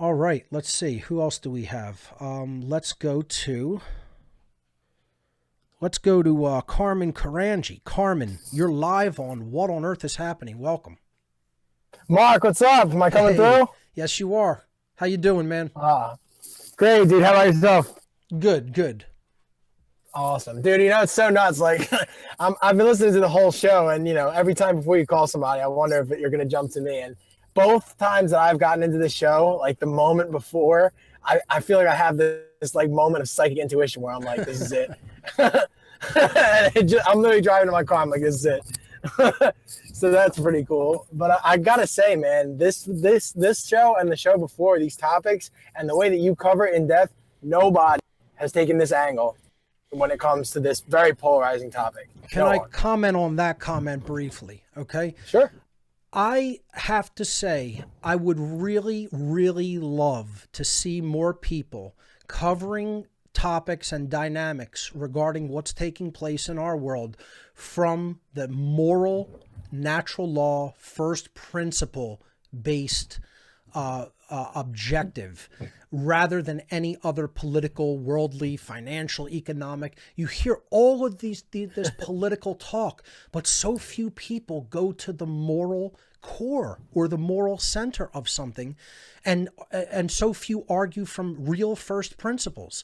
All right, let's see. Who else do we have? Let's go to Carmen Carangi. Carmen, you're live on What on Earth is Happening. Welcome. Mark, what's up? Am I coming Hey, through? yes, you are. How you doing, man? Great, dude. How about yourself? Good, good. Awesome. Dude, it's so nuts. Like, I've been listening to the whole show, and, every time before you call somebody, I wonder if you're going to jump to me. And both times that I've gotten into the show, like the moment before, I feel like I have this like moment of psychic intuition where I'm like, this is it. I'm literally driving in my car. I'm like, this is it. So that's pretty cool. But I gotta say, man, this show and the show before, these topics and the way that you cover it in depth, nobody has taken this angle when it comes to this very polarizing topic. Can I comment on that comment briefly? Okay. Sure. I have to say, I would really, really love to see more people covering topics and dynamics regarding what's taking place in our world from the moral, natural law, first principle based objective, rather than any other political, worldly, financial, economic. You hear all of this political talk, but so few people go to the moral core or the moral center of something, and so few argue from real first principles.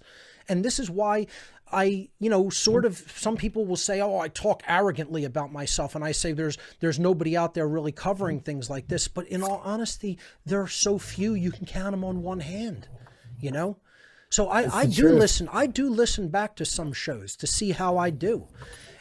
And this is why some people will say, oh, I talk arrogantly about myself. And I say there's nobody out there really covering things like this. But in all honesty, there are so few, you can count them on one hand, So I do listen. I do listen back to some shows to see how I do.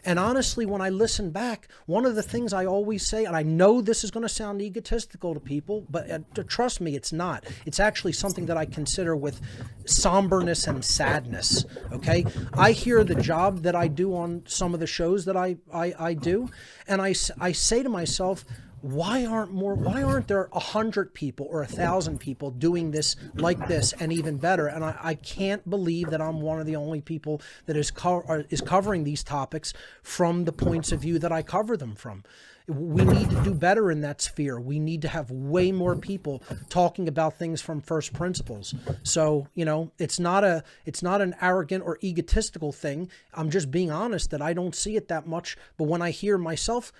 And honestly, when I listen back, one of the things I always say, and I know this is going to sound egotistical to people, but trust me, it's not. It's actually something that I consider with somberness and sadness, okay? I hear the job that I do on some of the shows that I do, and I say to myself, why aren't there 100 people or 1,000 people doing this like this and even better? And I can't believe that I'm one of the only people that is covering these topics from the points of view that I cover them from. We need to do better in that sphere. We need to have way more people talking about things from first principles. So, it's not an arrogant or egotistical thing. I'm just being honest that I don't see it that much. But when I hear myself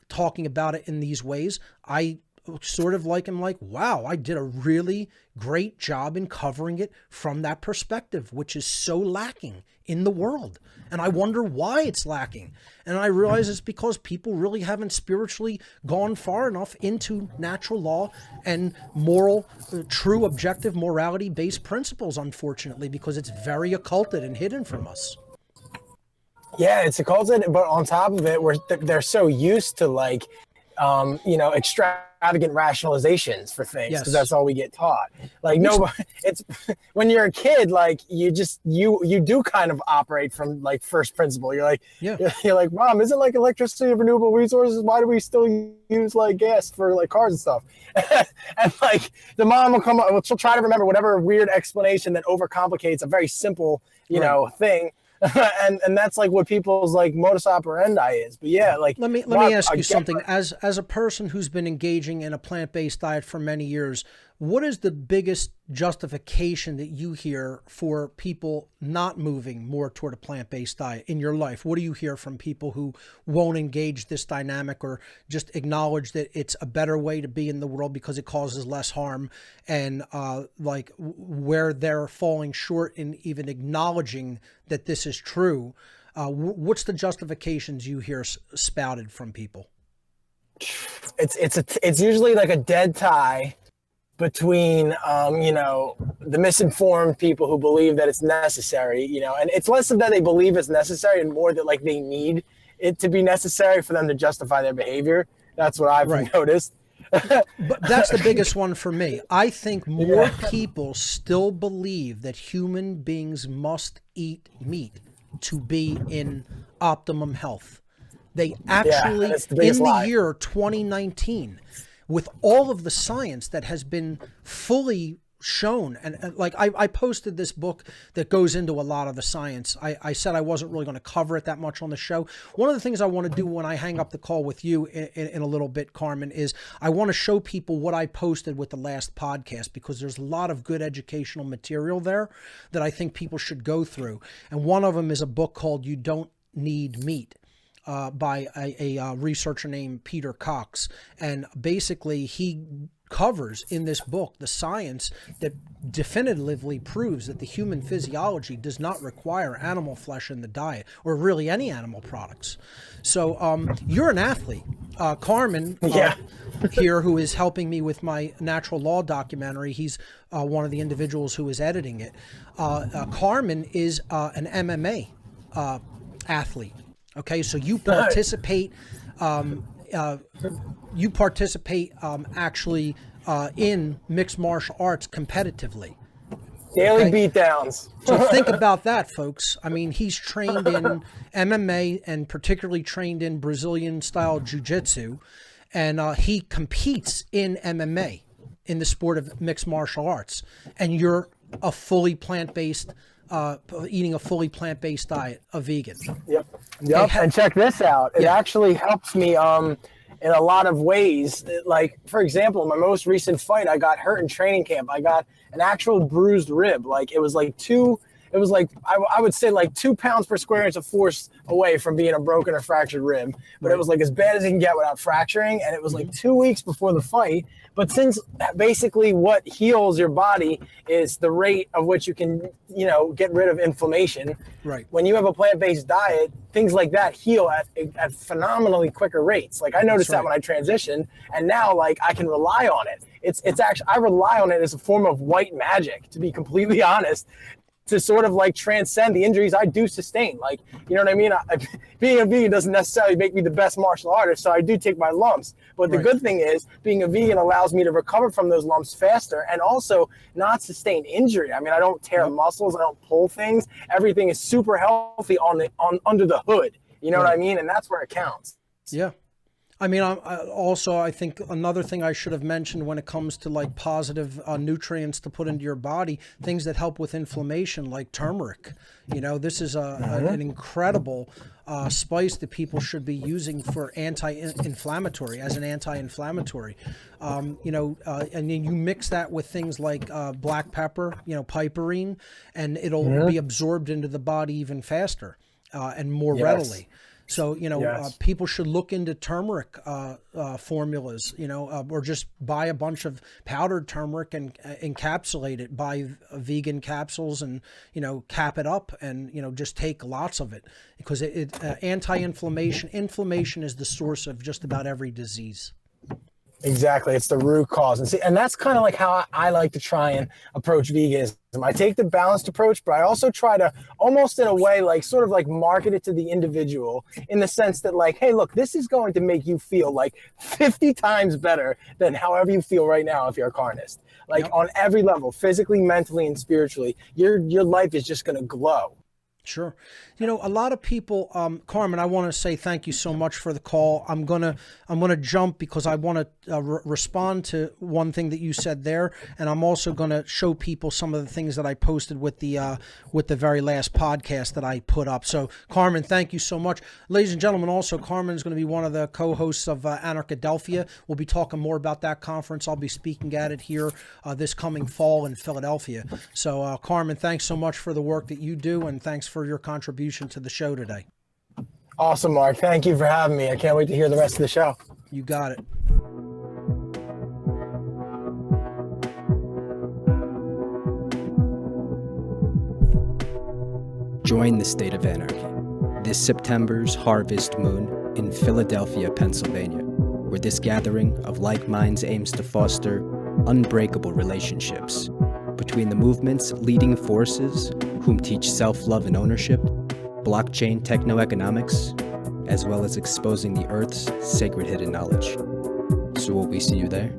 talking about it in these ways, I sort of am like, wow, I did a really great job in covering it from that perspective, which is so lacking in the world. And I wonder why it's lacking. And I realize it's because people really haven't spiritually gone far enough into natural law and moral, true objective morality-based principles, unfortunately, because it's very occulted and hidden from us. Yeah, it's occulted, but on top of it, they're so used to extravagant rationalizations for things, because that's all we get taught. Like it's when you're a kid, like you do kind of operate from like first principle. You're like, you're like, Mom, isn't like electricity a renewable resources? Why do we still use like gas for like cars and stuff? And like the mom will come up, she'll try to remember whatever weird explanation that overcomplicates a very simple, thing. and that's like what people's like modus operandi is. But yeah, like let me ask you something. As a person who's been engaging in a plant-based diet for many years, what is the biggest justification that you hear for people not moving more toward a plant-based diet in your life? What do you hear from people who won't engage this dynamic or just acknowledge that it's a better way to be in the world because it causes less harm, and where they're falling short in even acknowledging that this is true? What's the justifications you hear spouted from people? It's usually like a dead tie between the misinformed people who believe that it's necessary, and it's less of that they believe it's necessary and more that like they need it to be necessary for them to justify their behavior. That's what I've noticed. But that's the biggest one for me. I think more people still believe that human beings must eat meat to be in optimum health. They actually, in the year 2019, with all of the science that has been fully shown, and like I posted this book that goes into a lot of the science. I said I wasn't really going to cover it that much on the show. One of the things I want to do when I hang up the call with you in a little bit, Carmen, is I want to show people what I posted with the last podcast, because there's a lot of good educational material there that I think people should go through. And one of them is a book called You Don't Need Meat, by a researcher named Peter Cox. And basically he covers in this book the science that definitively proves that the human physiology does not require animal flesh in the diet, or really any animal products. So you're an athlete. Carmen here, who is helping me with my natural law documentary, he's one of the individuals who is editing it. Carmen is an MMA athlete. Okay, so you participate actually in mixed martial arts competitively. Daily beatdowns. So think about that, folks. I mean, he's trained in MMA and particularly trained in Brazilian style jiu-jitsu, and he competes in MMA, in the sport of mixed martial arts. And you're a fully plant-based, eating a fully plant-based diet, a vegan. Yep. And check this out. It actually helps me in a lot of ways. Like, for example, my most recent fight, I got hurt in training camp. I got an actual bruised rib. Like, it was like I would say like 2 pounds per square inch of force away from being a broken or fractured rib. But it was like as bad as you can get without fracturing. And it was like 2 weeks before the fight. But since basically what heals your body is the rate of which you can, get rid of inflammation. Right. When you have a plant-based diet, things like that heal at phenomenally quicker rates. Like, I noticed that when I transitioned, and now like I can rely on it. It's actually, I rely on it as a form of white magic, to be completely honest, to sort of like transcend the injuries I do sustain. Like, you know what I mean? Being a vegan doesn't necessarily make me the best martial artist, so I do take my lumps. But the good thing is, being a vegan allows me to recover from those lumps faster and also not sustain injury. I mean, I don't tear muscles, I don't pull things. Everything is super healthy under the hood. You know what I mean? And that's where it counts. Yeah. I mean, I think another thing I should have mentioned when it comes to like positive nutrients to put into your body, things that help with inflammation, like turmeric. This is an incredible spice that people should be using for anti-inflammatory, as an anti-inflammatory. And then you mix that with things like black pepper, piperine, and it'll be absorbed into the body even faster and more readily. So, people should look into turmeric formulas, or just buy a bunch of powdered turmeric and encapsulate it, buy vegan capsules and, cap it up and, just take lots of it, because inflammation is the source of just about every disease. Exactly. It's the root cause. And that's kind of like how I like to try and approach veganism. I take the balanced approach, but I also try to almost in a way, like sort of like market it to the individual, in the sense that like, hey, look, this is going to make you feel like 50 times better than however you feel right now if you're a carnist. Like on every level, physically, mentally, and spiritually, your life is just going to glow. Sure. A lot of people, Carmen, I want to say thank you so much for the call. I'm gonna jump because I want to respond to one thing that you said there, and I'm also going to show people some of the things that I posted with the very last podcast that I put up. So, Carmen, thank you so much, ladies and gentlemen. Also, Carmen is going to be one of the co-hosts of Anarchadelphia. We'll be talking more about that conference. I'll be speaking at it here this coming fall in Philadelphia. So, Carmen, thanks so much for the work that you do, and thanks for your contribution to the show today. Awesome, Mark. Thank you for having me. I can't wait to hear the rest of the show. You got it. Join the State of Anarchy this September's Harvest Moon in Philadelphia, Pennsylvania, where this gathering of like minds aims to foster unbreakable relationships between the movement's leading forces, whom teach self-love and ownership, blockchain techno-economics, as well as exposing the Earth's sacred hidden knowledge. So will we see you there?